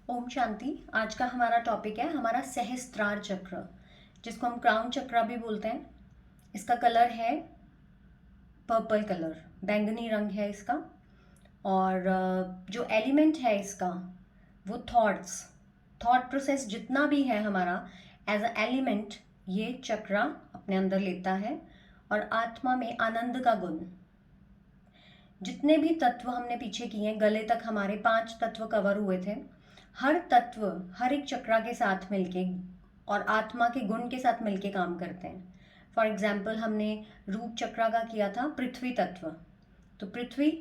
ओम शांति। आज का हमारा टॉपिक है हमारा सहस्त्रार चक्र, जिसको हम क्राउन चक्र भी बोलते हैं। इसका कलर है पर्पल कलर, बैंगनी रंग है इसका। और जो एलिमेंट है इसका वो थॉट प्रोसेस जितना भी है हमारा एज अ एलिमेंट, ये चक्रा अपने अंदर लेता है। और आत्मा में आनंद का गुण, जितने भी तत्व हमने पीछे किए हैं, गले तक हमारे 5 तत्व कवर हुए थे। हर तत्व हर एक चक्रा के साथ मिलके और आत्मा के गुण के साथ मिलके काम करते हैं। फॉर एग्जाम्पल हमने रूप चक्रा का किया था पृथ्वी तत्व, तो पृथ्वी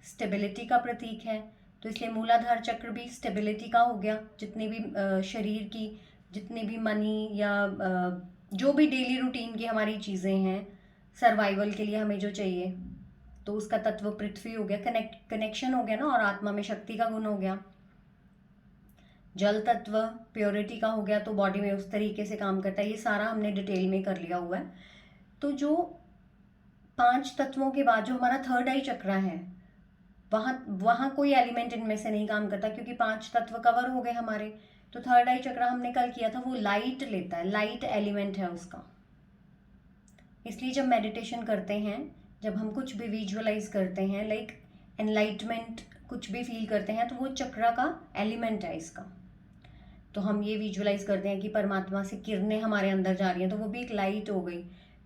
स्टेबिलिटी का प्रतीक है, तो इसलिए मूलाधार चक्र भी स्टेबिलिटी का हो गया। जितनी भी शरीर की, जितनी भी मनी या जो भी डेली रूटीन की हमारी चीज़ें हैं, सर्वाइवल के लिए हमें जो चाहिए, तो उसका तत्व पृथ्वी हो गया। कनेक्शन हो गया ना, और आत्मा में शक्ति का गुण हो गया। जल तत्व प्योरिटी का हो गया, तो बॉडी में उस तरीके से काम करता है। ये सारा हमने डिटेल में कर लिया हुआ है। तो जो 5 तत्वों के बाद जो हमारा थर्ड आई चक्र है, वहाँ वहाँ कोई एलिमेंट इनमें से नहीं काम करता, क्योंकि 5 तत्व कवर हो गए हमारे। तो थर्ड आई चक्र हमने कल किया था, वो लाइट लेता है, लाइट एलिमेंट है उसका। इसलिए जब मेडिटेशन करते हैं, जब हम कुछ भी विजुअलाइज करते हैं, लाइक एनलाइटमेंट कुछ भी फील करते हैं, तो वो चक्र का एलिमेंट है इसका। तो हम ये विजुअलाइज करते हैं कि परमात्मा से किरणें हमारे अंदर जा रही हैं, तो वो भी एक लाइट हो गई,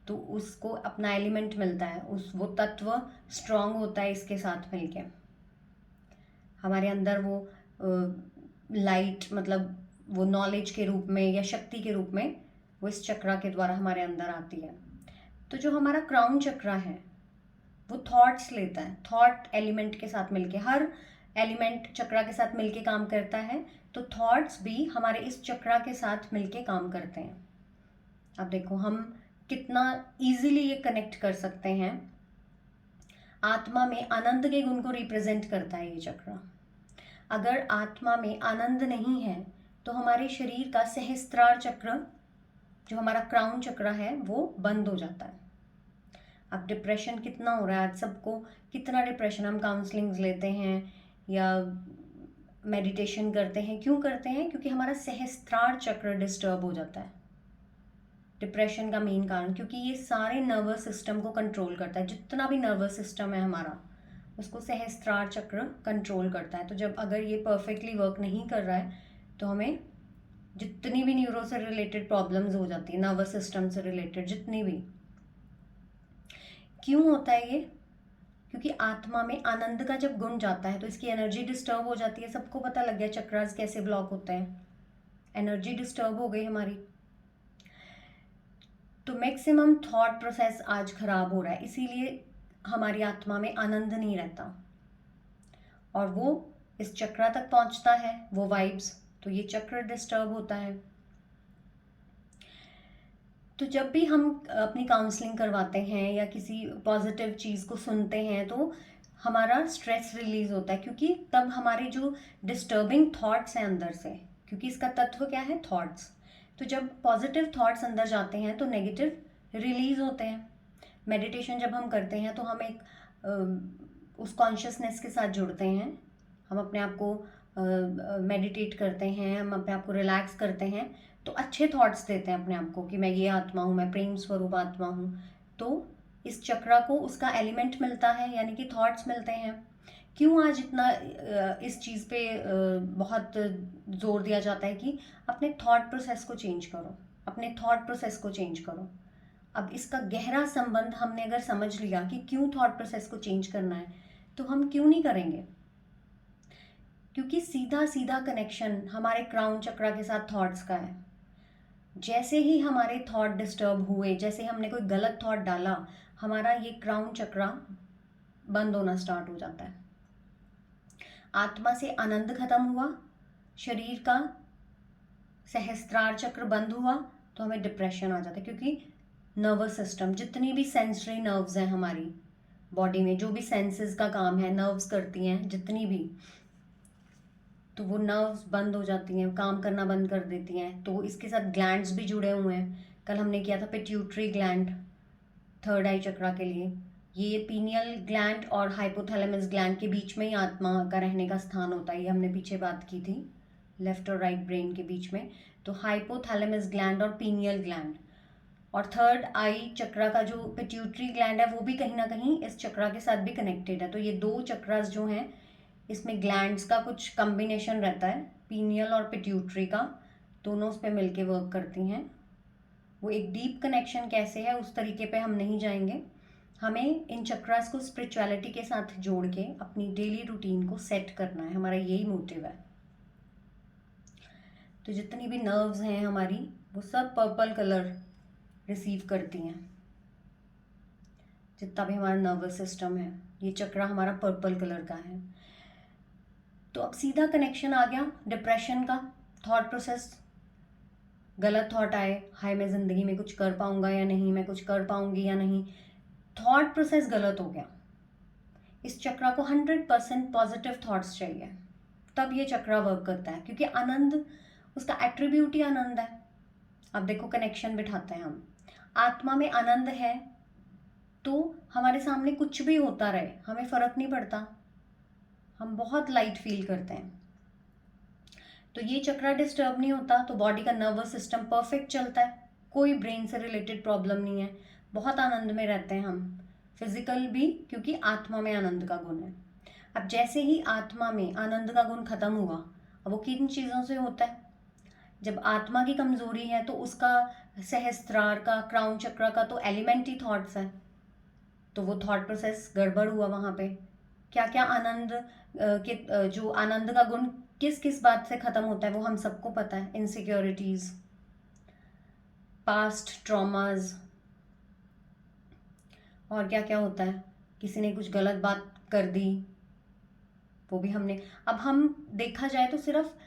तो उसको अपना एलिमेंट मिलता है, उस वो तत्व स्ट्रांग होता है इसके साथ मिलके। हमारे अंदर वो लाइट, मतलब वो नॉलेज के रूप में या शक्ति के रूप में वो इस चक्र के द्वारा हमारे अंदर आती है। तो जो हमारा क्राउन चक्र है वो थॉट्स लेता है, थॉट एलिमेंट के साथ मिलके। हर एलिमेंट चक्र के साथ मिलके काम करता है, तो थॉट्स भी हमारे इस चक्र के साथ मिलके काम करते हैं। अब देखो हम कितना इजीली ये कनेक्ट कर सकते हैं। आत्मा में आनंद के गुण को रिप्रेजेंट करता है ये चक्र। अगर आत्मा में आनंद नहीं है तो हमारे शरीर का सहस्त्रार चक्र, जो हमारा क्राउन चक्र है, वो बंद हो जाता है। अब डिप्रेशन कितना हो रहा है आज सबको, कितना डिप्रेशन। हम काउंसलिंग्स लेते हैं या मेडिटेशन करते हैं, क्यों करते हैं? क्योंकि हमारा सहस्त्रार चक्र डिस्टर्ब हो जाता है। डिप्रेशन का मेन कारण, क्योंकि ये सारे नर्वस सिस्टम को कंट्रोल करता है। जितना भी नर्वस सिस्टम है हमारा, उसको सहस्त्रार चक्र कंट्रोल करता है। तो जब अगर ये परफेक्टली वर्क नहीं कर रहा है, तो हमें जितनी भी न्यूरो से रिलेटेड प्रॉब्लम्स हो जाती है, नर्वस सिस्टम से रिलेटेड जितनी भी। क्यों होता है ये? क्योंकि आत्मा में आनंद का जब गुण जाता है तो इसकी एनर्जी डिस्टर्ब हो जाती है। सबको पता लग गया चक्रास कैसे ब्लॉक होते हैं, एनर्जी डिस्टर्ब हो गई हमारी। तो मैक्सिमम थॉट प्रोसेस आज खराब हो रहा है, इसीलिए हमारी आत्मा में आनंद नहीं रहता, और वो इस चक्र तक पहुंचता है, वो वाइब्स, तो ये चक्र डिस्टर्ब होता है। तो जब भी हम अपनी काउंसलिंग करवाते हैं या किसी पॉजिटिव चीज़ को सुनते हैं, तो हमारा स्ट्रेस रिलीज होता है, क्योंकि तब हमारे जो डिस्टर्बिंग थॉट्स हैं अंदर से, क्योंकि इसका तत्व क्या है? थॉट्स। तो जब पॉजिटिव थॉट्स अंदर जाते हैं तो नेगेटिव रिलीज होते हैं। मेडिटेशन जब हम करते हैं तो हम एक उस कॉन्शियसनेस के साथ जुड़ते हैं। हम अपने आप को मेडिटेट करते हैं, हम अपने आप को रिलैक्स करते हैं, तो अच्छे थॉट्स देते हैं अपने आप को कि मैं ये आत्मा हूँ, मैं प्रेम स्वरूप आत्मा हूँ। तो इस चक्र को उसका एलिमेंट मिलता है, यानी कि थॉट्स मिलते हैं। क्यों आज इतना इस चीज़ पे बहुत जोर दिया जाता है कि अपने थॉट प्रोसेस को चेंज करो, अपने थॉट प्रोसेस को चेंज करो। अब इसका गहरा संबंध हमने अगर समझ लिया कि क्यों थॉट प्रोसेस को चेंज करना है, तो हम क्यों नहीं करेंगे? क्योंकि सीधा सीधा कनेक्शन हमारे क्राउन चक्र के साथ थॉट्स का है। जैसे ही हमारे थॉट डिस्टर्ब हुए, जैसे हमने कोई गलत थॉट डाला, हमारा ये क्राउन चक्र बंद होना स्टार्ट हो जाता है। आत्मा से आनंद खत्म हुआ, शरीर का सहस्त्रार चक्र बंद हुआ, तो हमें डिप्रेशन आ जाता है। क्योंकि नर्वस सिस्टम, जितनी भी सेंसरी नर्व्स हैं हमारी बॉडी में, जो भी सेंसेस का काम है, नर्व्स करती हैं जितनी भी, तो वो नर्व्स बंद हो जाती हैं, काम करना बंद कर देती हैं। तो इसके साथ ग्लैंड्स भी जुड़े हुए हैं। कल हमने किया था पिट्यूटरी ग्लैंड थर्ड आई चक्र के लिए। ये पीनियल ग्लैंड और हाइपोथैलेमस ग्लैंड के बीच में ही आत्मा का रहने का स्थान होता है, ये हमने पीछे बात की थी। लेफ्ट और राइट ब्रेन के बीच में, तो हाइपोथैलेमस ग्लैंड और पीनियल ग्लैंड। और थर्ड आई चक्रा का जो पिट्यूटरी ग्लैंड है वो भी कहीं ना कहीं इस चक्रा के साथ भी कनेक्टेड है। तो ये दो चक्रास जो हैं इसमें ग्लैंड्स का कुछ कम्बिनेशन रहता है, पीनियल और पिट्यूटरी का, दोनों उस पर मिलके वर्क करती हैं। वो एक डीप कनेक्शन कैसे है उस तरीके पे हम नहीं जाएंगे, हमें इन चक्रास को स्पिरिचुअलिटी के साथ जोड़ के अपनी डेली रूटीन को सेट करना है, हमारा यही मोटिव है। तो जितनी भी नर्व्स हैं हमारी वो सब पर्पल कलर रिसीव करती हैं। जितना भी हमारा नर्वस सिस्टम है ये चक्रा हमारा पर्पल कलर का है। तो अब सीधा कनेक्शन आ गया डिप्रेशन का, थॉट प्रोसेस, गलत थॉट आए, हाय मैं ज़िंदगी में कुछ कर पाऊंगा या नहीं, मैं कुछ कर पाऊंगी या नहीं, थॉट प्रोसेस गलत हो गया। इस चक्रा को 100% पॉजिटिव थॉट्स चाहिए, तब ये चक्रा वर्क करता है, क्योंकि आनंद उसका एट्रीब्यूट ही आनंद है। अब देखो कनेक्शन बिठाते हैं हम, आत्मा में आनंद है तो हमारे सामने कुछ भी होता रहे हमें फर्क नहीं पड़ता, हम बहुत लाइट फील करते हैं। तो ये चक्रा डिस्टर्ब नहीं होता तो बॉडी का नर्वस सिस्टम परफेक्ट चलता है, कोई ब्रेन से रिलेटेड प्रॉब्लम नहीं है, बहुत आनंद में रहते हैं हम, फिजिकल भी, क्योंकि आत्मा में आनंद का गुण है। अब जैसे ही आत्मा में आनंद का गुण खत्म हुआ, अब वो किन चीज़ों से होता है, जब आत्मा की कमजोरी है तो उसका सहस्त्रार का, क्राउन चक्रा का तो एलिमेंट्री थॉट्स है, तो वो थॉट प्रोसेस गड़बड़ हुआ वहाँ पे। क्या क्या आनंद के जो आनंद का गुण किस किस बात से खत्म होता है वो हम सबको पता है, इनसिक्योरिटीज, पास्ट ट्रॉमाज, और क्या क्या होता है, किसी ने कुछ गलत बात कर दी वो भी हमने। अब हम देखा जाए तो सिर्फ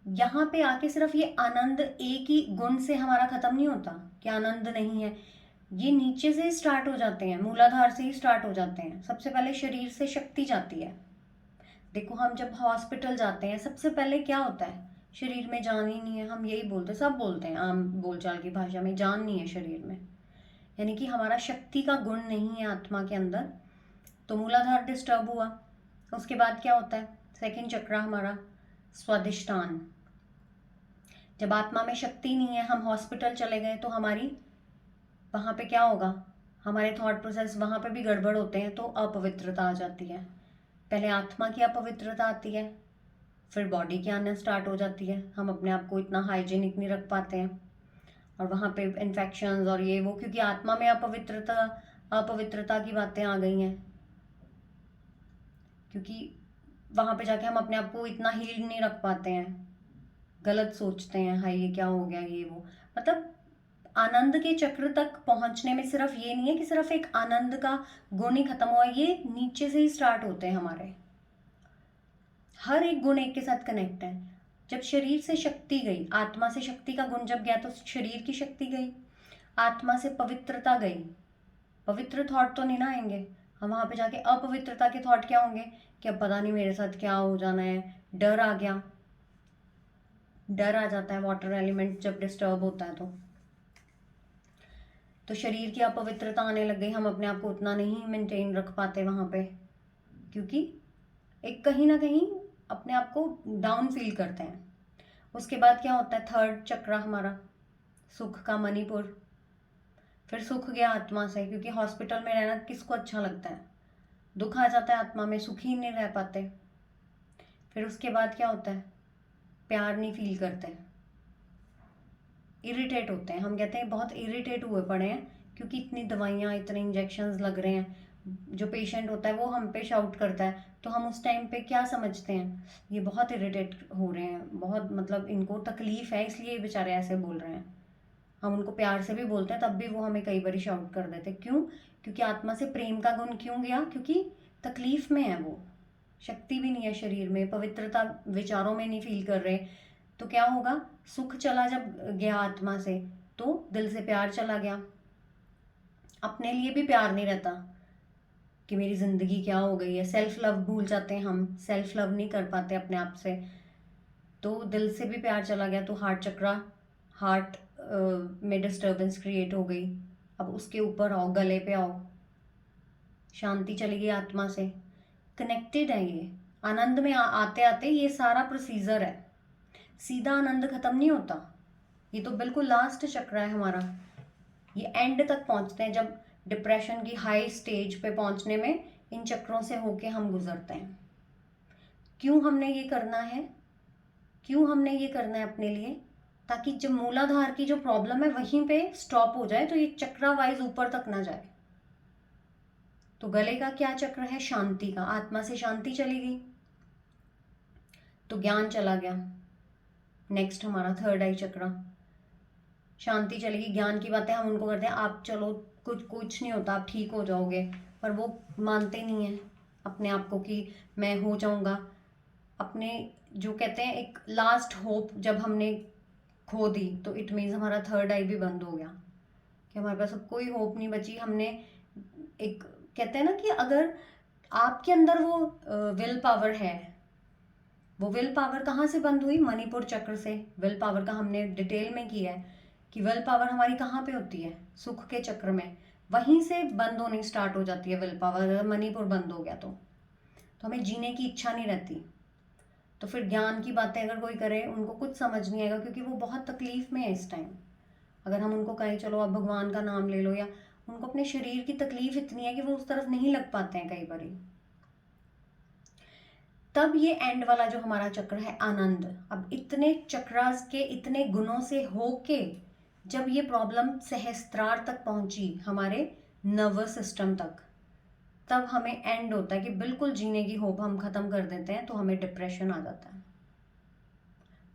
यहाँ पे आके सिर्फ ये आनंद एक ही गुण से हमारा खत्म नहीं होता कि आनंद नहीं है, ये नीचे से ही स्टार्ट हो जाते हैं, मूलाधार से ही स्टार्ट हो जाते हैं। सबसे पहले शरीर से शक्ति जाती है। देखो हम जब हॉस्पिटल जाते हैं सबसे पहले क्या होता है, शरीर में जान ही नहीं है, हम यही बोलते, सब बोलते हैं आम बोलचाल की भाषा में, जान नहीं है शरीर में, यानी कि हमारा शक्ति का गुण नहीं है आत्मा के अंदर। तो मूलाधार डिस्टर्ब हुआ, उसके बाद क्या होता है, सेकंड चक्रा हमारा स्वादिष्टान। जब आत्मा में शक्ति नहीं है, हम हॉस्पिटल चले गए तो हमारी वहाँ पे क्या होगा, हमारे थॉट प्रोसेस वहाँ पे भी गड़बड़ होते हैं, तो अपवित्रता आ जाती है। पहले आत्मा की अपवित्रता आती है, फिर बॉडी की आना स्टार्ट हो जाती है, हम अपने आप को इतना हाइजीनिक नहीं रख पाते हैं और वहाँ पे इन्फेक्शंस और ये वो, क्योंकि आत्मा में अपवित्रता की बातें आ गई हैं, क्योंकि वहाँ पे जाके हम अपने आप को इतना हील नहीं रख पाते हैं, गलत सोचते हैं, हाय ये क्या हो गया ये वो। मतलब आनंद के चक्र तक पहुंचने में सिर्फ ये नहीं है कि सिर्फ एक आनंद का गुण ही खत्म हुआ, ये नीचे से ही स्टार्ट होते हैं हमारे, हर एक गुण एक के साथ कनेक्ट है। जब शरीर से शक्ति गई, आत्मा से शक्ति का गुण जब गया तो शरीर की शक्ति गई, आत्मा से पवित्रता गई, पवित्र थॉट तो नहीं ना आएंगे, हम वहां पे जाके अपवित्रता के थॉट क्या होंगे कि अब पता नहीं मेरे साथ क्या हो जाना है, डर आ गया, डर आ जाता है, वाटर एलिमेंट जब डिस्टर्ब होता है तो शरीर की अपवित्रता आने लग गई, हम अपने आप को उतना नहीं मेंटेन रख पाते वहाँ पे, क्योंकि एक कहीं ना कहीं अपने आप को डाउन फील करते हैं। उसके बाद क्या होता है, थर्ड चक्रा हमारा सुख का मणिपुर, फिर सुख गया आत्मा से, क्योंकि हॉस्पिटल में रहना किसको अच्छा लगता है, दुख आ जाता है आत्मा में, सुखी नहीं रह पाते। फिर उसके बाद क्या होता है, प्यार नहीं फील करते, इरिटेट होते हैं, हम कहते हैं बहुत इरिटेट हुए पड़े हैं, क्योंकि इतनी दवाइयाँ इतने इंजेक्शंस लग रहे हैं, जो पेशेंट होता है वो हम पे शाउट करता है, तो हम उस टाइम पे क्या समझते हैं, ये बहुत इरिटेट हो रहे हैं, बहुत मतलब इनको तकलीफ है इसलिए ये बेचारे ऐसे बोल रहे हैं। हम उनको प्यार से भी बोलते हैं तब भी वो हमें कई बार शाउट कर देते, क्यों, क्योंकि आत्मा से प्रेम का गुण क्यों गया, क्योंकि तकलीफ में है वो, शक्ति भी नहीं है शरीर में, पवित्रता विचारों में नहीं फील कर रहे, तो क्या होगा, सुख चला जब गया आत्मा से तो दिल से प्यार चला गया, अपने लिए भी प्यार नहीं रहता कि मेरी जिंदगी क्या हो गई है, सेल्फ लव भूल जाते हैं हम, सेल्फ लव नहीं कर पाते अपने आप से, तो दिल से भी प्यार चला गया, तो हार्ट चक्रा, हार्ट में डिस्टर्बेंस क्रिएट हो गई। अब उसके ऊपर आओ, गले पे आओ, शांति चली गई आत्मा से, कनेक्टेड है ये, आनंद में आते आते ये सारा प्रोसीजर है। सीधा आनंद खत्म नहीं होता, ये तो बिल्कुल लास्ट चक्र है हमारा। ये एंड तक पहुंचते हैं, जब डिप्रेशन की हाई स्टेज पे पहुंचने में इन चक्रों से होके हम गुजरते हैं। क्यों हमने ये करना है, क्यों हमने ये करना है अपने लिए? ताकि जब मूलाधार की जो प्रॉब्लम है वहीं पे स्टॉप हो जाए, तो ये चक्रा वाइज ऊपर तक ना जाए। तो गले का क्या चक्र है? शांति का। आत्मा से शांति चली गई तो ज्ञान चला गया। नेक्स्ट हमारा थर्ड आई चक्र, शांति चलेगी, ज्ञान की बातें हम उनको करते हैं, आप चलो कुछ नहीं होता, आप ठीक हो जाओगे, पर वो मानते नहीं है अपने आप को कि मैं हो जाऊंगा। अपने जो कहते हैं एक लास्ट होप जब हमने खो दी, तो इट मीन्स हमारा थर्ड आई भी बंद हो गया, कि हमारे पास अब कोई होप नहीं बची। हमने एक कहते हैं ना कि अगर आपके अंदर वो विल पावर है, वो विल पावर कहाँ से बंद हुई? मणिपुर चक्र से। विल पावर का हमने डिटेल में किया है कि विल पावर हमारी कहाँ पे होती है? सुख के चक्र में, वहीं से बंद होनी स्टार्ट हो जाती है विल पावर। अगर मणिपुर बंद हो गया तो हमें जीने की इच्छा नहीं रहती। तो फिर ज्ञान की बातें अगर कोई करे, उनको कुछ समझ नहीं आएगा, क्योंकि वो बहुत तकलीफ में है इस टाइम। अगर हम उनको कहें चलो आप भगवान का नाम ले लो, या उनको अपने शरीर की तकलीफ इतनी है कि वो उस तरफ नहीं लग पाते हैं कई बार। तब ये एंड वाला जो हमारा चक्र है आनंद, अब इतने चक्रास के इतने गुणों से होके जब ये प्रॉब्लम सहस्त्रार तक पहुंची, हमारे नर्वस सिस्टम तक, तब हमें एंड होता है कि बिल्कुल जीने की होप हम खत्म कर देते हैं, तो हमें डिप्रेशन आ जाता है।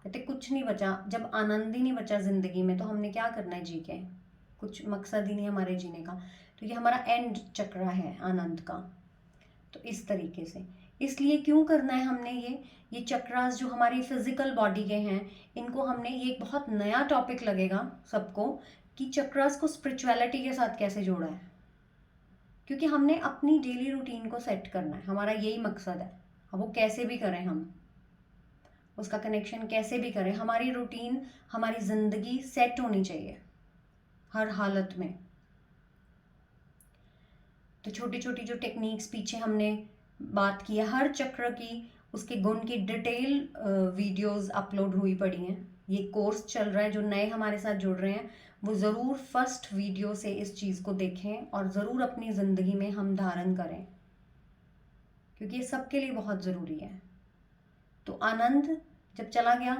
कहते कुछ नहीं बचा, जब आनंद ही नहीं बचा जिंदगी में, तो हमने क्या करना है जी के? कुछ मकसद ही नहीं हमारे जीने का। तो ये हमारा एंड चक्र है आनंद का। तो इस तरीके से, इसलिए क्यों करना है हमने ये चक्रास जो हमारी फिजिकल बॉडी के हैं, इनको हमने, ये एक बहुत नया टॉपिक लगेगा सबको कि चक्रास को स्पिरिचुअलिटी के साथ कैसे जोड़ा है, क्योंकि हमने अपनी डेली रूटीन को सेट करना है, हमारा यही मकसद है। अब वो कैसे भी करें, हम उसका कनेक्शन कैसे भी करें, हमारी रूटीन, हमारी जिंदगी सेट होनी चाहिए हर हालत में। तो छोटी छोटी जो टेक्निक्स पीछे हमने बात की है, हर चक्र की, उसके गुण की डिटेल वीडियोस अपलोड हुई पड़ी हैं। ये कोर्स चल रहा है, जो नए हमारे साथ जुड़ रहे हैं वो ज़रूर फर्स्ट वीडियो से इस चीज़ को देखें और ज़रूर अपनी ज़िंदगी में हम धारण करें, क्योंकि ये सबके लिए बहुत ज़रूरी है। तो आनंद जब चला गया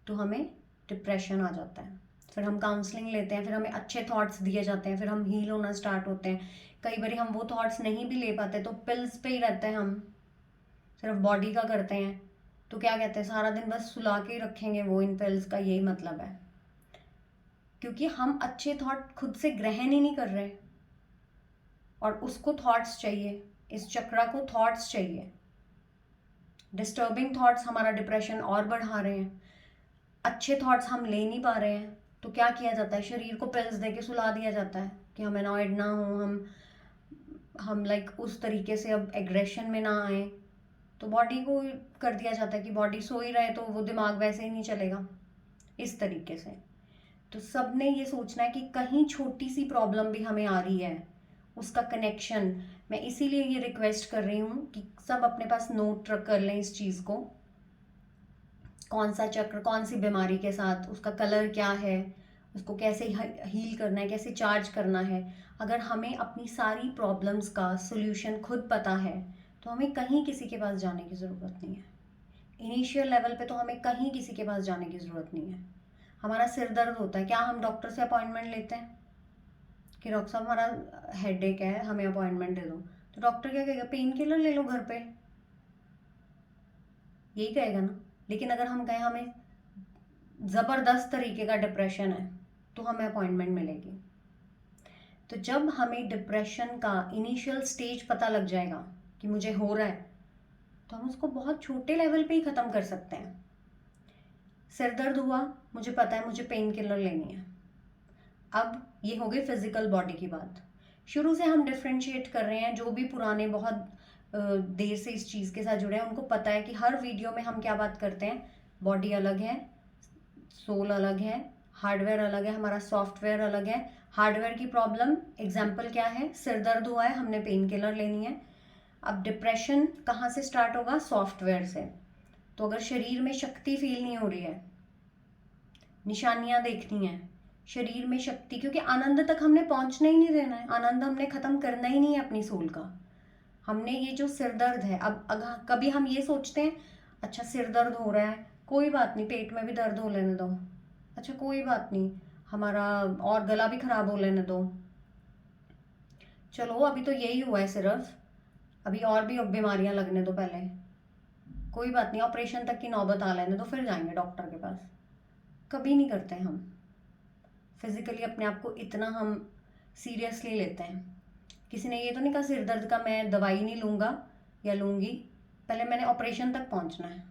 तो हमें डिप्रेशन आ जाता है, फिर हम काउंसलिंग लेते हैं, फिर हमें अच्छे थॉट्स दिए जाते हैं, फिर हम हील होना स्टार्ट होते हैं। कई बार हम वो थॉट्स नहीं भी ले पाते, तो पिल्स पे ही रहते हैं, हम सिर्फ बॉडी का करते हैं। तो क्या कहते हैं, सारा दिन बस सुला के ही रखेंगे वो, इन पिल्स का यही मतलब है, क्योंकि हम अच्छे थॉट खुद से ग्रहण ही नहीं कर रहे, और उसको थॉट्स चाहिए, इस चक्रा को थॉट्स चाहिए। डिस्टर्बिंग थॉट्स हमारा डिप्रेशन और बढ़ा रहे हैं, अच्छे थॉट्स हम ले नहीं पा रहे हैं। तो क्या किया जाता है, शरीर को पिल्स दे के सुला दिया जाता है कि हम अनॉयड ना हो, हम लाइक उस तरीके से अब एग्रेशन में ना आए। तो बॉडी को कर दिया जाता है कि बॉडी सो ही रहे, तो वो दिमाग वैसे ही नहीं चलेगा, इस तरीके से। तो सब ने ये सोचना है कि कहीं छोटी सी प्रॉब्लम भी हमें आ रही है, उसका कनेक्शन। मैं इसीलिए ये रिक्वेस्ट कर रही हूँ कि सब अपने पास नोट कर लें इस चीज़ को, कौन सा चक्र कौन सी बीमारी के साथ, उसका कलर क्या है, उसको कैसे हील करना है, कैसे चार्ज करना है। अगर हमें अपनी सारी प्रॉब्लम्स का सोल्यूशन खुद पता है, तो हमें कहीं किसी के पास जाने की ज़रूरत नहीं है। इनिशियल लेवल पे तो हमें कहीं किसी के पास जाने की ज़रूरत नहीं है। हमारा सिर दर्द होता है, क्या हम डॉक्टर से अपॉइंटमेंट लेते हैं कि डॉक्टर साहब हमारा हेडेक है, हमें अपॉइंटमेंट दे दो? तो डॉक्टर क्या कहेगा, पेन किलर ले लो घर पे, यही कहेगा ना। लेकिन अगर हम कहें हमें ज़बरदस्त तरीके का डिप्रेशन है, तो हमें अपॉइंटमेंट मिलेगी। तो जब हमें डिप्रेशन का इनिशियल स्टेज पता लग जाएगा कि मुझे हो रहा है, तो हम उसको बहुत छोटे लेवल पे ही ख़त्म कर सकते हैं। सिर दर्द हुआ, मुझे पता है मुझे पेन किलर लेनी है। अब ये हो गई फिजिकल बॉडी की बात। शुरू से हम डिफ्रेंशिएट कर रहे हैं, जो भी पुराने बहुत देर से इस चीज़ के साथ जुड़े हैं उनको पता है कि हर वीडियो में हम क्या बात करते हैं। बॉडी अलग है, सोल अलग है, हार्डवेयर अलग है, हमारा सॉफ्टवेयर अलग है। हार्डवेयर की प्रॉब्लम एग्जाम्पल क्या है, सिर दर्द हुआ है, हमने पेन किलर लेनी है। अब डिप्रेशन कहाँ से स्टार्ट होगा, सॉफ्टवेयर से। तो अगर शरीर में शक्ति फील नहीं हो रही है, निशानियां देखनी है शरीर में शक्ति, क्योंकि आनंद तक हमने पहुंचना ही नहीं देना है, आनंद हमने खत्म करना ही नहीं है अपनी सोल का। हमने ये जो सिर दर्द है, अब अगर कभी हम ये सोचते हैं अच्छा सिर दर्द हो रहा है, कोई बात नहीं, पेट में भी दर्द हो लेने दो, अच्छा कोई बात नहीं, हमारा और गला भी खराब हो लेने दो, चलो अभी तो यही हुआ है सिर्फ, अभी और भी बीमारियां लगने दो पहले, कोई बात नहीं, ऑपरेशन तक की नौबत आ लेने दो, फिर जाएंगे डॉक्टर के पास। कभी नहीं करते हम फिजिकली अपने आप को इतना हम सीरियसली लेते हैं। किसी ने ये तो नहीं कहा सिर दर्द का मैं दवाई नहीं लूँगा या लूँगी, पहले मैंने ऑपरेशन तक पहुँचना है,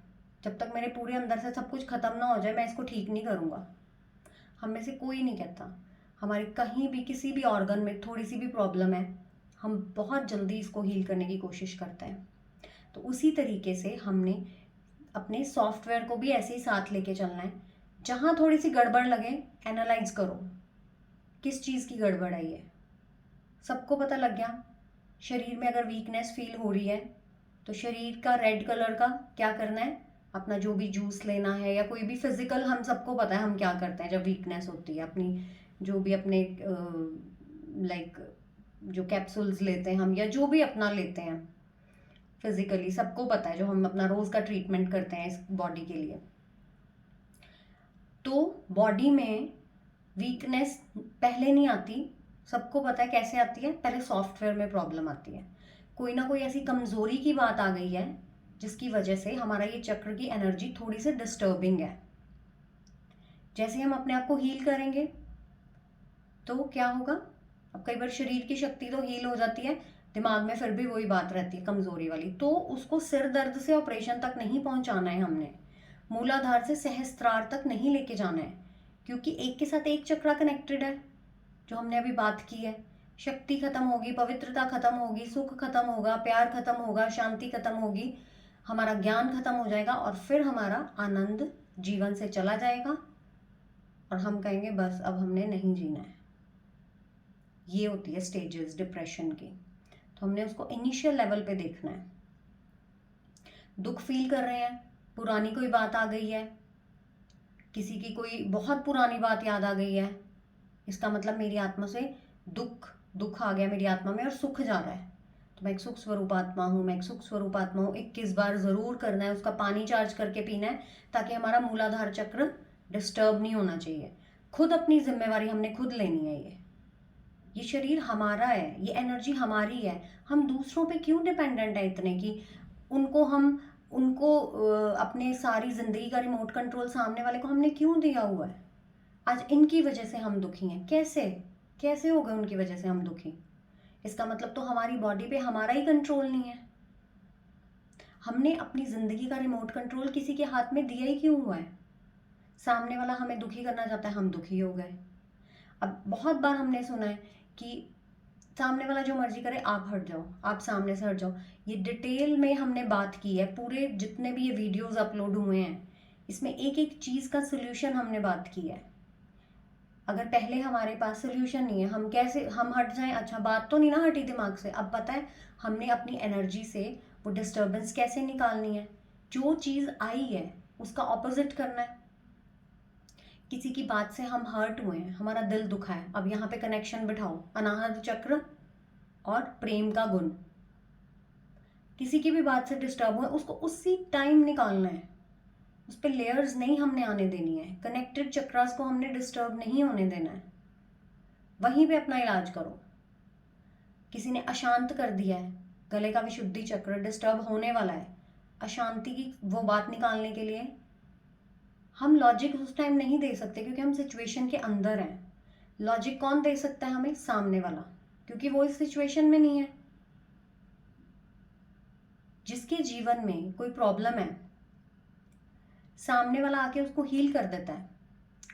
जब तक मेरे पूरे अंदर से सब कुछ ख़त्म ना हो जाए मैं इसको ठीक नहीं करूँगा। हम में से कोई नहीं कहता, हमारे कहीं भी किसी भी ऑर्गन में थोड़ी सी भी प्रॉब्लम है, हम बहुत जल्दी इसको हील करने की कोशिश करते हैं। तो उसी तरीके से हमने अपने सॉफ्टवेयर को भी ऐसे ही साथ लेके चलना है। जहाँ थोड़ी सी गड़बड़ लगे एनालाइज करो किस चीज़ की गड़बड़ आई है। सबको पता लग गया, शरीर में अगर वीकनेस फील हो रही है तो शरीर का रेड कलर का क्या करना है, अपना जो भी जूस लेना है या कोई भी फिजिकल, हम सबको पता है हम क्या करते हैं जब वीकनेस होती है, अपनी जो भी अपने लाइक जो कैप्सूल्स लेते हैं हम या जो भी अपना लेते हैं फिजिकली, सबको पता है जो हम अपना रोज़ का ट्रीटमेंट करते हैं इस बॉडी के लिए। तो बॉडी में वीकनेस पहले नहीं आती, सबको पता है कैसे आती है, पहले सॉफ्टवेयर में प्रॉब्लम आती है, कोई ना कोई ऐसी कमज़ोरी की बात आ गई है जिसकी वजह से हमारा ये चक्र की एनर्जी थोड़ी सी डिस्टर्बिंग है। जैसे हम अपने आप को हील करेंगे तो क्या होगा, अब कई बार शरीर की शक्ति तो हील हो जाती है, दिमाग में फिर भी वही बात रहती है कमज़ोरी वाली, तो उसको सिर दर्द से ऑपरेशन तक नहीं पहुंचाना है हमने, मूलाधार से सहस्त्रार तक नहीं लेके जाना है, क्योंकि एक के साथ एक चक्र कनेक्टेड है जो हमने अभी बात की है। शक्ति खत्म होगी, पवित्रता खत्म होगी, सुख खत्म होगा, प्यार खत्म होगा, शांति खत्म होगी, हमारा ज्ञान खत्म हो जाएगा और फिर हमारा आनंद जीवन से चला जाएगा और हम कहेंगे बस अब हमने नहीं जीना है। ये होती है स्टेजेस डिप्रेशन की। तो हमने उसको इनिशियल लेवल पे देखना है। दुख फील कर रहे हैं, पुरानी कोई बात आ गई है, किसी की कोई बहुत पुरानी बात याद आ गई है, इसका मतलब मेरी आत्मा से दुख आ गया मेरी आत्मा में और सुख जा रहा है, तो मैं एक सुख स्वरूप आत्मा हूँ, मैं एक सुख स्वरूप आत्मा हूँ। 21 बार ज़रूर करना है, उसका पानी चार्ज करके पीना है ताकि हमारा मूलाधार चक्र डिस्टर्ब नहीं होना चाहिए। खुद अपनी जिम्मेवारी हमने खुद लेनी है। ये शरीर हमारा है, ये एनर्जी हमारी है, हम दूसरों पे क्यों डिपेंडेंट है इतने कि उनको अपने सारी ज़िंदगी का रिमोट कंट्रोल सामने वाले को हमने क्यों दिया हुआ है। आज इनकी वजह से हम दुखी हैं, कैसे हो गए उनकी वजह से हम दुखी, इसका मतलब तो हमारी बॉडी पे हमारा ही कंट्रोल नहीं है। हमने अपनी ज़िंदगी का रिमोट कंट्रोल किसी के हाथ में दिया ही क्यों हुआ है, सामने वाला हमें दुखी करना चाहता है, हम दुखी हो गए। अब बहुत बार हमने सुना है कि सामने वाला जो मर्जी करे आप हट जाओ, आप सामने से हट जाओ। ये डिटेल में हमने बात की है, पूरे जितने भी ये वीडियोस अपलोड हुए हैं इसमें एक एक चीज़ का सोल्यूशन हमने बात की है। अगर पहले हमारे पास सोल्यूशन नहीं है, हम हट जाएं, अच्छा बात तो नहीं ना हटी दिमाग से, अब पता है हमने अपनी एनर्जी से वो डिस्टर्बेंस कैसे निकालनी है। जो चीज़ आई है उसका ऑपोजिट करना है। किसी की बात से हम हर्ट हुए हैं, हमारा दिल दुखा है, अब यहाँ पे कनेक्शन बिठाओ, अनाहत चक्र और प्रेम का गुण। किसी की भी बात से डिस्टर्ब हुए, उसको उसी टाइम निकालना है, उस पर लेयर्स नहीं हमने आने देनी है, कनेक्टेड चक्रास को हमने डिस्टर्ब नहीं होने देना है, वहीं पे अपना इलाज करो। किसी ने अशांत कर दिया है, गले का विशुद्धि चक्र डिस्टर्ब होने वाला है, अशांति की वो बात निकालने के लिए हम लॉजिक उस टाइम नहीं दे सकते क्योंकि हम सिचुएशन के अंदर हैं। लॉजिक कौन दे सकता है हमें, सामने वाला, क्योंकि वो इस सिचुएशन में नहीं है। जिसके जीवन में कोई प्रॉब्लम है, सामने वाला आके उसको हील कर देता है,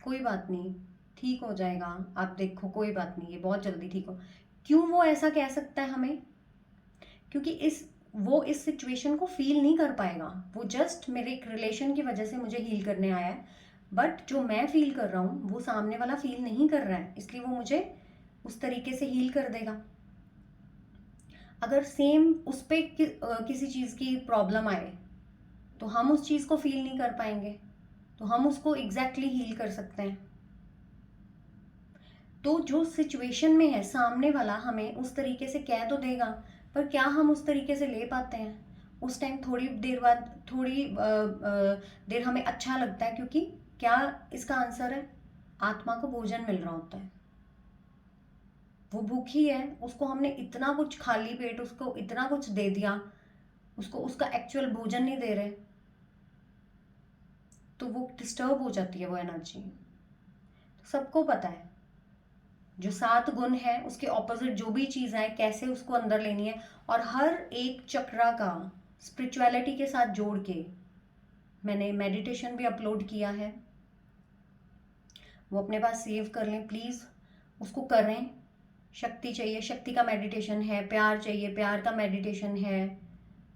कोई बात नहीं ठीक हो जाएगा, आप देखो कोई बात नहीं ये बहुत जल्दी ठीक हो। क्यों वो ऐसा कह सकता है हमें, क्योंकि वो इस सिचुएशन को फील नहीं कर पाएगा, वो जस्ट मेरे एक रिलेशन की वजह से मुझे हील करने आया है, बट जो मैं फील कर रहा हूँ वो सामने वाला फील नहीं कर रहा है, इसलिए वो मुझे उस तरीके से हील कर देगा। अगर सेम उस पर किसी चीज़ की प्रॉब्लम आए, तो हम उस चीज़ को फील नहीं कर पाएंगे, तो हम उसको एग्जैक्टली हील कर सकते हैं। तो जो सिचुएशन में है सामने वाला हमें उस तरीके से कह तो देगा, पर क्या हम उस तरीके से ले पाते हैं? उस टाइम थोड़ी देर बाद थोड़ी देर हमें अच्छा लगता है, क्योंकि क्या इसका आंसर है, आत्मा को भोजन मिल रहा होता है, वो भूखी है, उसको हमने इतना कुछ खाली पेट उसको इतना कुछ दे दिया, उसको उसका एक्चुअल भोजन नहीं दे रहे, तो वो डिस्टर्ब हो जाती है वो एनर्जी। तो सबको पता है जो 7 गुण है उसके ऑपोजिट जो भी चीज़ है कैसे उसको अंदर लेनी है, और हर एक चक्रा का स्पिरिचुअलिटी के साथ जोड़ के मैंने मेडिटेशन भी अपलोड किया है, वो अपने पास सेव कर लें प्लीज़, उसको करें। शक्ति चाहिए, शक्ति का मेडिटेशन है, प्यार चाहिए, प्यार का मेडिटेशन है,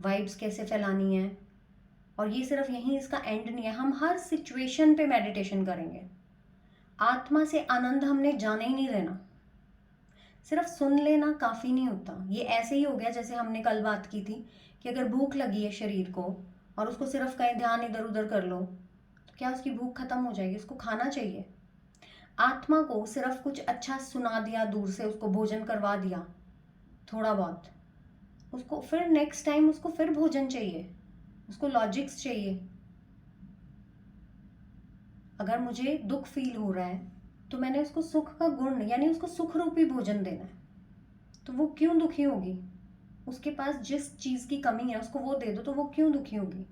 वाइब्स कैसे फैलानी है। और ये सिर्फ यहीं इसका एंड नहीं है, हम हर सिचुएशन पे मेडिटेशन करेंगे। आत्मा से आनंद हमने जाने ही नहीं देना, सिर्फ सुन लेना काफ़ी नहीं होता। ये ऐसे ही हो गया जैसे हमने कल बात की थी कि अगर भूख लगी है शरीर को और उसको सिर्फ कहीं ध्यान इधर उधर कर लो, तो क्या उसकी भूख खत्म हो जाएगी? उसको खाना चाहिए। आत्मा को सिर्फ कुछ अच्छा सुना दिया दूर से, उसको भोजन करवा दिया थोड़ा बहुत, उसको फिर नेक्स्ट टाइम उसको फिर भोजन चाहिए, उसको लॉजिक्स चाहिए। अगर मुझे दुख फील हो रहा है तो मैंने उसको सुख का गुण यानी उसको सुख रूपी भोजन देना है, तो वो क्यों दुखी होगी? उसके पास जिस चीज की कमी है उसको वो दे दो, तो वो क्यों दुखी होगी?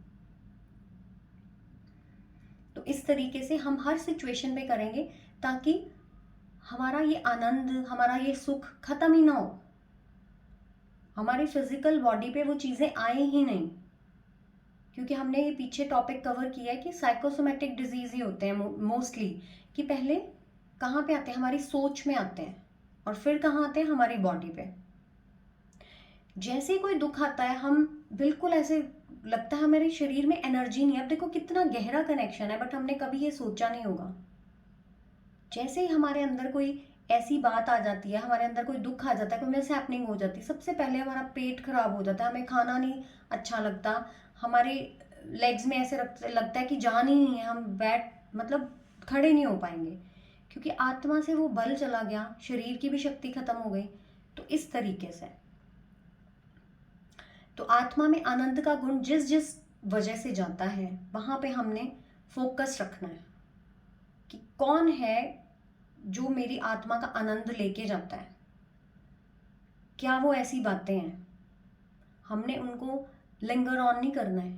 तो इस तरीके से हम हर सिचुएशन में करेंगे ताकि हमारा ये आनंद, हमारा ये सुख खत्म ही ना हो, हमारी फिजिकल बॉडी पे वो चीजें आए ही नहीं। क्योंकि हमने ये पीछे टॉपिक कवर किया है कि साइकोसोमेटिक डिजीज ही होते हैं मोस्टली, कि पहले कहाँ पे आते हैं? हमारी सोच में आते हैं, और फिर कहाँ आते हैं? हमारी बॉडी पे। जैसे ही कोई दुख आता है हम बिल्कुल ऐसे लगता है हमारे शरीर में एनर्जी नहीं है। अब देखो कितना गहरा कनेक्शन है, बट हमने कभी ये सोचा नहीं होगा। जैसे ही हमारे अंदर कोई ऐसी बात आ जाती है, हमारे अंदर कोई दुख आ जाता है, कोई मिस हैपनिंग हो जाती है, सबसे पहले हमारा पेट खराब हो जाता है, हमें खाना नहीं अच्छा लगता, हमारे लेग्स में ऐसे लगता है कि जान ही नहीं है, हम बैठ मतलब खड़े नहीं हो पाएंगे, क्योंकि आत्मा से वो बल चला गया, शरीर की भी शक्ति खत्म हो गई। तो इस तरीके से तो आत्मा में आनंद का गुण जिस जिस वजह से जाता है वहां पे हमने फोकस रखना है कि कौन है जो मेरी आत्मा का आनंद लेके जाता है, क्या वो ऐसी बातें हैं। हमने उनको लिंगर ऑन नहीं करना है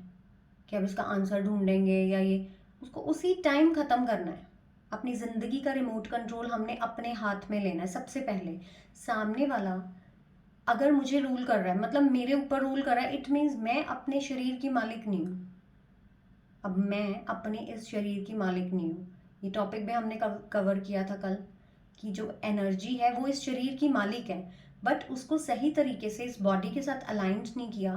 कि अब इसका आंसर ढूंढेंगे या ये, उसको उसी टाइम खत्म करना है। अपनी जिंदगी का रिमोट कंट्रोल हमने अपने हाथ में लेना है सबसे पहले। सामने वाला अगर मुझे रूल कर रहा है, मतलब मेरे ऊपर रूल कर रहा है, इट मीन्स मैं अपने शरीर की मालिक नहीं हूँ। अब मैं अपने इस शरीर की मालिक नहीं हूँ। ये टॉपिक भी हमने कवर किया था कल कि जो एनर्जी है वो इस शरीर की मालिक है, बट उसको सही तरीके से इस बॉडी के साथ अलाइंड नहीं किया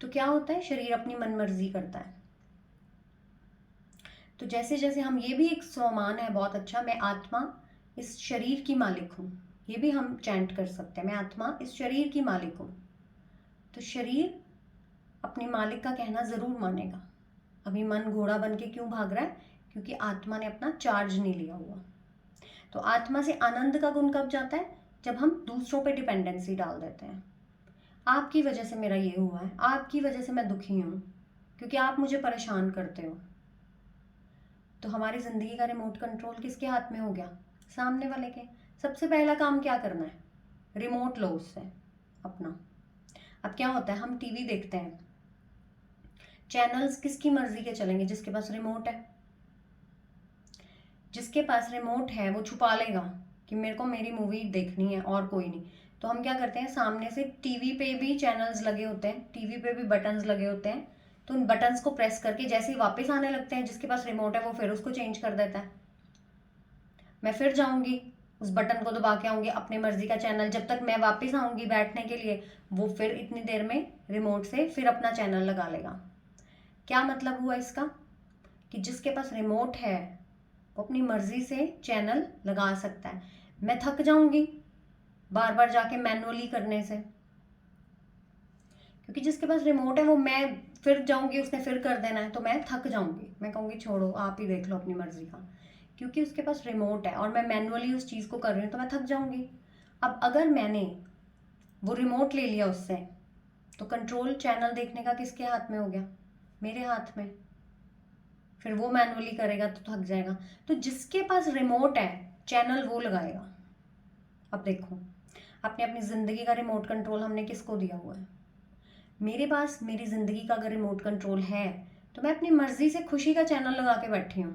तो क्या होता है? शरीर अपनी मनमर्जी करता है। तो जैसे जैसे हम, ये भी एक स्वमान है बहुत अच्छा, मैं आत्मा इस शरीर की मालिक हूँ, ये भी हम चैंट कर सकते हैं, मैं आत्मा इस शरीर की मालिक हूँ। तो शरीर अपने मालिक का कहना जरूर मानेगा। अभी मन घोड़ा बन के क्यों भाग रहा है? क्योंकि आत्मा ने अपना चार्ज नहीं लिया हुआ। तो आत्मा से आनंद का गुण कब जाता है? जब हम दूसरों पे डिपेंडेंसी डाल देते हैं। आपकी वजह से मेरा ये हुआ है, आपकी वजह से मैं दुखी हूँ, क्योंकि आप मुझे परेशान करते हो। तो हमारी जिंदगी का रिमोट कंट्रोल किसके हाथ में हो गया? सामने वाले के। सबसे पहला काम क्या करना है? रिमोट लो उससे अपना। अब क्या होता है, हम टीवी देखते हैं, चैनल्स किसकी मर्जी के चलेंगे? जिसके पास रिमोट है। जिसके पास रिमोट है वो छुपा लेगा कि मेरे को मेरी मूवी देखनी है और कोई नहीं। तो हम क्या करते हैं, सामने से टीवी पे भी चैनल्स लगे होते हैं, टीवी पे भी बटन्स लगे होते हैं, तो उन बटन्स को प्रेस करके जैसे ही वापस आने लगते हैं, जिसके पास रिमोट है वो फिर उसको चेंज कर देता है। मैं फिर जाऊंगी, उस बटन को दबा के आऊंगी, अपनी मर्जी का चैनल, जब तक मैं वापस आऊंगी बैठने के लिए वो फिर इतनी देर में रिमोट से फिर अपना चैनल लगा लेगा। क्या मतलब हुआ इसका? कि जिसके पास रिमोट है वो अपनी मर्जी से चैनल लगा सकता है। मैं थक जाऊंगी बार बार जाके मैनुअली करने से, क्योंकि जिसके पास रिमोट है वो मैं फिर जाऊंगी, उसने फिर कर देना है, तो मैं थक जाऊंगी, मैं कहूँगी छोड़ो आप ही देख लो अपनी मर्जी का, क्योंकि उसके पास रिमोट है और मैं मैनुअली उस चीज़ को कर रही हूँ तो मैं थक जाऊंगी। अब अगर मैंने वो रिमोट ले लिया उससे, तो कंट्रोल चैनल देखने का किसके हाथ में हो गया? मेरे हाथ में। फिर वो मैनुअली करेगा तो थक जाएगा। तो जिसके पास रिमोट है चैनल वो लगाएगा। अब देखो, अपने अपनी ज़िंदगी का रिमोट कंट्रोल हमने किसको दिया हुआ है? मेरे पास मेरी ज़िंदगी का अगर रिमोट कंट्रोल है तो मैं अपनी मर्जी से खुशी का चैनल लगा के बैठी हूँ।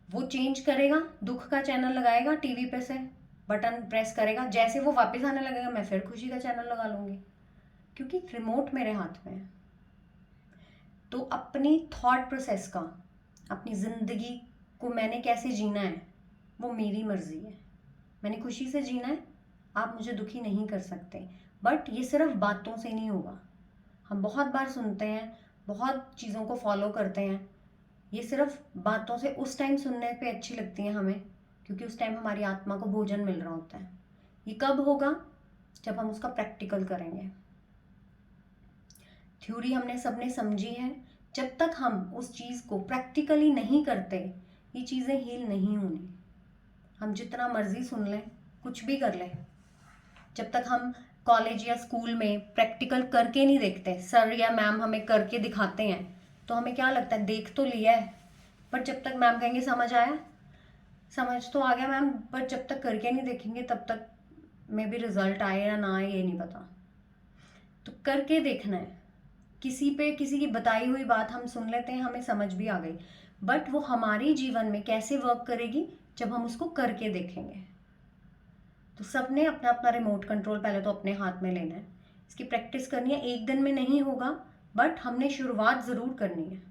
वो चेंज करेगा, दुख का चैनल लगाएगा, टीवी पे से बटन प्रेस करेगा, जैसे वो वापस आने लगेगा मैं फिर खुशी का चैनल लगा लूँगी, क्योंकि रिमोट मेरे हाथ में है। तो अपनी थॉट प्रोसेस का, अपनी ज़िंदगी को मैंने कैसे जीना है वो मेरी मर्ज़ी है। मैंने खुशी से जीना है, आप मुझे दुखी नहीं कर सकते। बट ये सिर्फ बातों से नहीं होगा। हम बहुत बार सुनते हैं, बहुत चीज़ों को फॉलो करते हैं, ये सिर्फ बातों से उस टाइम सुनने पे अच्छी लगती हैं हमें, क्योंकि उस टाइम हमारी आत्मा को भोजन मिल रहा होता है। ये कब होगा? जब हम उसका प्रैक्टिकल करेंगे। थ्योरी हमने सबने समझी है, जब तक हम उस चीज़ को प्रैक्टिकली नहीं करते ये चीज़ें हील नहीं होनी। हम जितना मर्जी सुन लें, कुछ भी कर लें, जब तक हम कॉलेज या स्कूल में प्रैक्टिकल करके नहीं देखते, सर या मैम हमें करके दिखाते हैं तो हमें क्या लगता है देख तो लिया है, पर जब तक मैम कहेंगे समझ आया, समझ तो आ गया मैम, पर जब तक करके नहीं देखेंगे तब तक में भी रिजल्ट आए या ना आए ये नहीं पता। तो करके देखना है। किसी पे किसी की बताई हुई बात हम सुन लेते हैं, हमें समझ भी आ गई, बट वो हमारे जीवन में कैसे वर्क करेगी जब हम उसको करके देखेंगे। तो सबने अपना अपना रिमोट कंट्रोल पहले तो अपने हाथ में लेना है, इसकी प्रैक्टिस करनी है। एक दिन में नहीं होगा, बट हमने शुरुआत ज़रूर करनी है।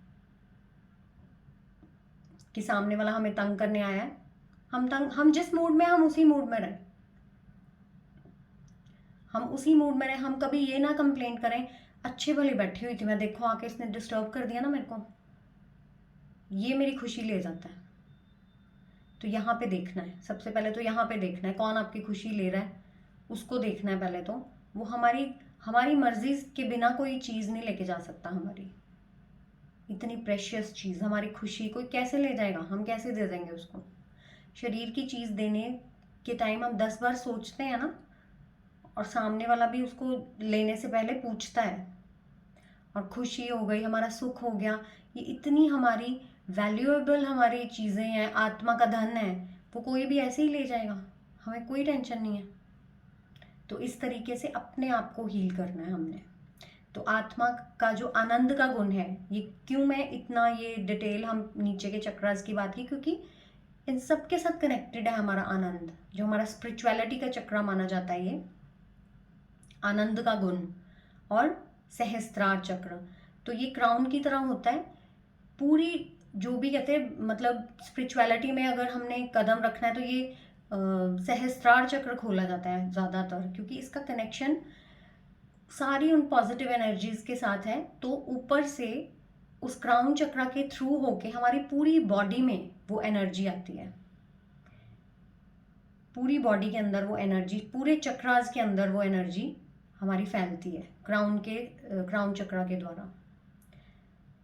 कि सामने वाला हमें तंग करने आया है, हम जिस मूड में हम उसी मूड में रहें, हम उसी मूड में रहें। हम कभी ये ना कंप्लेन करें अच्छे भले बैठी हुई थी मैं, देखो आके इसने डिस्टर्ब कर दिया ना मेरे को, ये मेरी खुशी ले जाता है। तो यहाँ पे देखना है, सबसे पहले तो यहाँ पे देखना है कौन आपकी खुशी ले रहा है, उसको देखना है पहले तो। वो हमारी हमारी मर्जी के बिना कोई चीज़ नहीं लेके जा सकता। हमारी इतनी प्रेशियस चीज़, हमारी खुशी कोई कैसे ले जाएगा? हम कैसे दे देंगे उसको? शरीर की चीज़ देने के टाइम हम 10 बार सोचते हैं ना, और सामने वाला भी उसको लेने से पहले पूछता है। और खुशी हो गई, हमारा सुख हो गया, ये इतनी हमारी वैल्यूएबल हमारी चीज़ें हैं, आत्मा का धन है, वो कोई भी ऐसे ही ले जाएगा, हमें कोई टेंशन नहीं है। तो इस तरीके से अपने आप को हील करना है हमने। तो आत्मा का जो आनंद का गुण है, ये क्यों मैं इतना ये डिटेल हम नीचे के चक्रास की बात की, क्योंकि इन सब के साथ कनेक्टेड है हमारा आनंद, जो हमारा स्पिरिचुअलिटी का चक्रा माना जाता है, ये आनंद का गुण। और सहस्त्रार चक्र तो ये क्राउन की तरह होता है। पूरी जो भी कहते हैं, मतलब स्पिरिचुअलिटी में अगर हमने कदम रखना है तो ये सहस्त्रार चक्र खोला जाता है ज़्यादातर, क्योंकि इसका कनेक्शन सारी उन पॉजिटिव एनर्जीज के साथ है। तो ऊपर से उस क्राउन चक्र के थ्रू होके हमारी पूरी बॉडी में वो एनर्जी आती है, पूरी बॉडी के अंदर वो एनर्जी, पूरे चक्रास के अंदर वो एनर्जी हमारी फैलती है क्राउन चक्र के द्वारा।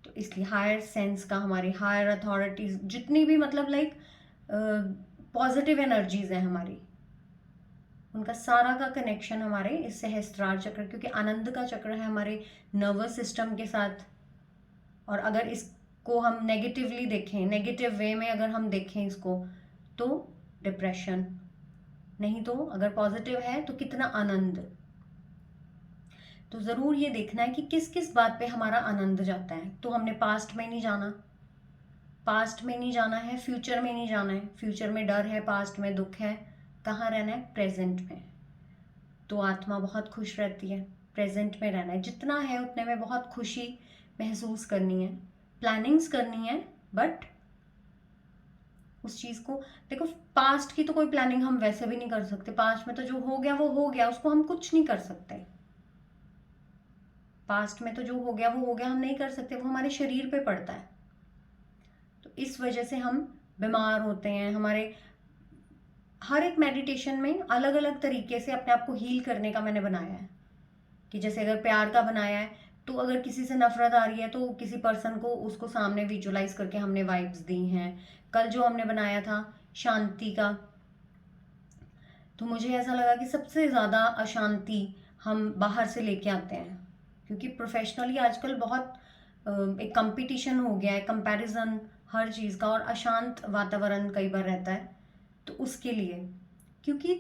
तो इसलिए हायर सेंस का, हमारी हायर अथॉरिटीज जितनी भी मतलब लाइक पॉजिटिव एनर्जीज हैं हमारी, उनका सारा का कनेक्शन हमारे इस सहस्त्रार चक्र, क्योंकि आनंद का चक्र है हमारे नर्वस सिस्टम के साथ। और अगर इसको हम नेगेटिवली देखें, नेगेटिव वे में अगर हम देखें इसको, तो डिप्रेशन, नहीं तो अगर पॉजिटिव है तो कितना आनंद। तो ज़रूर ये देखना है कि किस किस बात पे हमारा आनंद जाता है। तो हमने पास्ट में नहीं जाना, पास्ट में नहीं जाना है, फ्यूचर में नहीं जाना है, फ्यूचर में डर है, पास्ट में दुख है, कहाँ रहना है? प्रेजेंट में। तो आत्मा बहुत खुश रहती है, प्रेजेंट में रहना है, जितना है उतने में बहुत खुशी महसूस करनी है, प्लानिंग्स करनी है। बट उस चीज़ को देखो, पास्ट की तो कोई प्लानिंग हम वैसे भी नहीं कर सकते, पास्ट में तो जो हो गया वो हो गया, उसको हम कुछ नहीं कर सकते। पास्ट में तो जो हो गया वो हो गया, हम नहीं कर सकते, वो हमारे शरीर पे पड़ता है। तो इस वजह से हम बीमार होते हैं। हमारे हर एक मेडिटेशन में अलग अलग तरीके से अपने आप को हील करने का मैंने बनाया है, कि जैसे अगर प्यार का बनाया है तो अगर किसी से नफरत आ रही है तो किसी पर्सन को उसको सामने विजुलाइज करके हमने वाइब्स दी हैं। कल जो हमने बनाया था शांति का, तो मुझे ऐसा लगा कि सबसे ज़्यादा अशांति हम बाहर से लेके आते हैं, क्योंकि प्रोफेशनली आजकल बहुत एक कंपटीशन हो गया है, कंपैरिजन हर चीज़ का, और अशांत वातावरण कई बार रहता है। तो उसके लिए, क्योंकि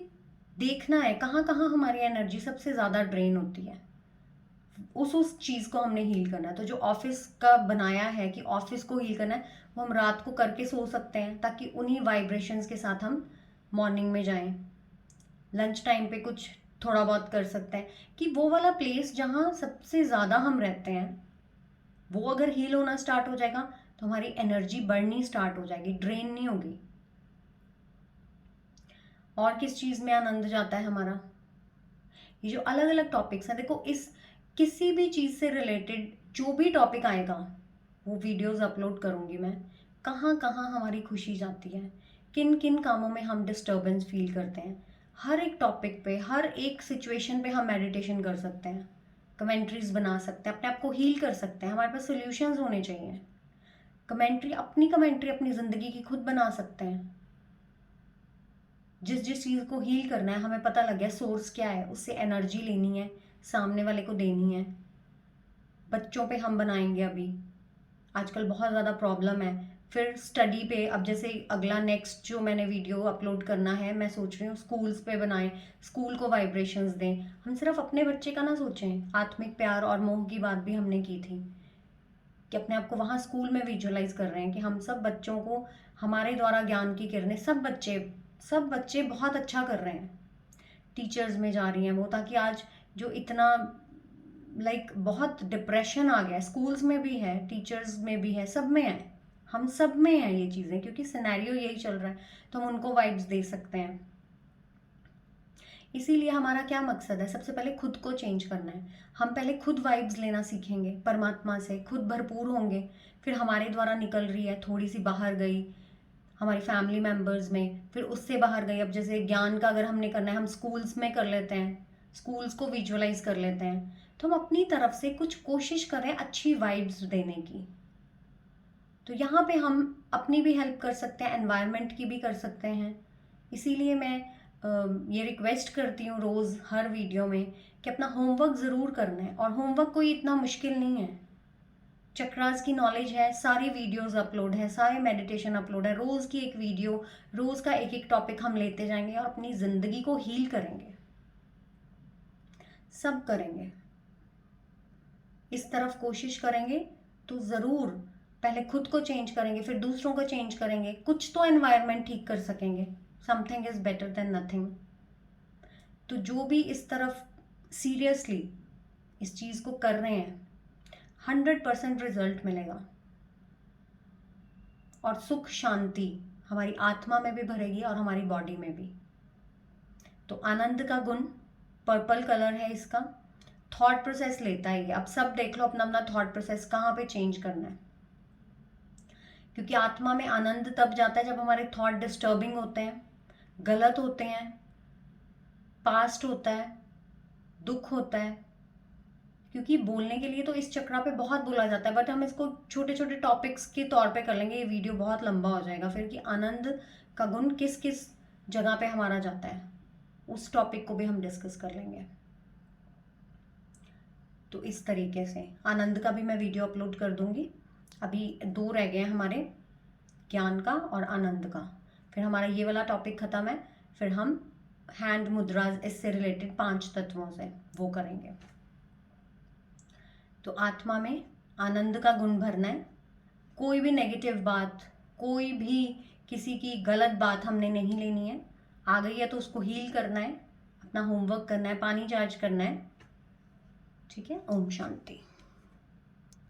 देखना है कहाँ कहाँ हमारी एनर्जी सबसे ज़्यादा ड्रेन होती है, उस चीज़ को हमने हील करना है। तो जो ऑफिस का बनाया है कि ऑफिस को हील करना है, वो हम रात को करके सो सकते हैं, ताकि उन्हीं वाइब्रेशंस के साथ हम मॉर्निंग में जाएं। लंच टाइम पे कुछ थोड़ा बहुत कर सकते हैं, कि वो वाला प्लेस जहाँ सबसे ज़्यादा हम रहते हैं वो अगर हील होना स्टार्ट हो जाएगा तो हमारी एनर्जी बढ़नी स्टार्ट हो जाएगी, ड्रेन नहीं होगी। और किस चीज़ में आनंद जाता है हमारा, ये जो अलग अलग टॉपिक्स हैं, देखो इस किसी भी चीज़ से रिलेटेड जो भी टॉपिक आएगा वो वीडियोस अपलोड करूँगी मैं। कहाँ कहाँ हमारी खुशी जाती है, किन किन कामों में हम डिस्टर्बेंस फील करते हैं, हर एक टॉपिक पे, हर एक सिचुएशन पे हम मेडिटेशन कर सकते हैं, कमेंट्रीज बना सकते हैं, अपने आप को हील कर सकते हैं। हमारे पास सोल्यूशंस होने चाहिए। कमेंट्री अपनी ज़िंदगी की खुद बना सकते हैं। जिस जिस चीज़ को हील करना है हमें पता लग गया सोर्स क्या है, उससे एनर्जी लेनी है, सामने वाले को देनी है। बच्चों पे हम बनाएंगे, अभी आजकल बहुत ज़्यादा प्रॉब्लम है। फिर स्टडी पे, अब जैसे अगला नेक्स्ट जो मैंने वीडियो अपलोड करना है, मैं सोच रही हूँ स्कूल्स पे बनाएं, स्कूल को वाइब्रेशंस दें। हम सिर्फ अपने बच्चे का ना सोचें, आत्मिक प्यार और मोह की बात भी हमने की थी, कि अपने आप को वहाँ स्कूल में विजुअलाइज कर रहे हैं कि हम सब बच्चों को हमारे द्वारा ज्ञान की किरणें, सब बच्चे बहुत अच्छा कर रहे हैं, टीचर्स में जा रही हैं वो, ताकि आज जो इतना बहुत डिप्रेशन आ गया है, स्कूल्स में भी है, टीचर्स में भी है, सब में है, हम सब में है ये चीज़ें, क्योंकि सिनेरियो यही चल रहा है, तो हम उनको वाइब्स दे सकते हैं। इसीलिए हमारा क्या मकसद है, सबसे पहले खुद को चेंज करना है। हम पहले खुद वाइब्स लेना सीखेंगे परमात्मा से, खुद भरपूर होंगे, फिर हमारे द्वारा निकल रही है थोड़ी सी बाहर गई हमारी फैमिली मेम्बर्स में, फिर उससे बाहर गई। अब जैसे ज्ञान का अगर हमने करना है, हम स्कूल्स में कर लेते हैं, स्कूल्स को विजुअलाइज कर लेते हैं, तो हम अपनी तरफ से कुछ कोशिश करें अच्छी वाइब्स देने की। तो यहाँ पे हम अपनी भी हेल्प कर सकते हैं, एनवायरनमेंट की भी कर सकते हैं। इसीलिए मैं ये रिक्वेस्ट करती हूँ रोज़ हर वीडियो में कि अपना होमवर्क ज़रूर करना है, और होमवर्क कोई इतना मुश्किल नहीं है। चक्रास की नॉलेज है, सारी वीडियोस अपलोड है, सारे मेडिटेशन अपलोड है, रोज़ की एक वीडियो, रोज़ का एक एक टॉपिक हम लेते जाएंगे और अपनी ज़िंदगी को हील करेंगे, सब करेंगे। इस तरफ कोशिश करेंगे तो ज़रूर, पहले खुद को चेंज करेंगे, फिर दूसरों को चेंज करेंगे, कुछ तो एनवायरनमेंट ठीक कर सकेंगे। Something is better than nothing. तो जो भी इस तरफ सीरियसली इस चीज़ को कर रहे हैं, 100% रिजल्ट मिलेगा, और सुख शांति हमारी आत्मा में भी भरेगी और हमारी बॉडी में भी। तो आनंद का गुण पर्पल कलर है इसका, थॉट प्रोसेस लेता है ये। अब सब देख लो अपना अपना थॉट प्रोसेस कहाँ पे चेंज करना है, क्योंकि आत्मा में आनंद तब जाता है जब हमारे थॉट डिस्टर्बिंग होते हैं, गलत होते हैं, पास्ट होता है, दुख होता है। क्योंकि बोलने के लिए तो इस चक्रा पे बहुत बोला जाता है, बट हम इसको छोटे छोटे टॉपिक्स के तौर पे कर लेंगे, ये वीडियो बहुत लंबा हो जाएगा फिर, कि आनंद का गुण किस किस जगह पे हमारा जाता है, उस टॉपिक को भी हम डिस्कस कर लेंगे। तो इस तरीके से आनंद का भी मैं वीडियो अपलोड कर दूंगी। अभी 2 रह गए हैं हमारे, ज्ञान का और आनंद का, फिर हमारा ये वाला टॉपिक ख़त्म है, फिर हम हैंड मुद्रा, इससे रिलेटेड 5 तत्वों से वो करेंगे। तो आत्मा में आनंद का गुण भरना है। कोई भी नेगेटिव बात, कोई भी किसी की गलत बात हमने नहीं लेनी है। आ गई है तो उसको हील करना है, अपना होमवर्क करना है, पानी चार्ज करना है। ठीक है, ओम शांति।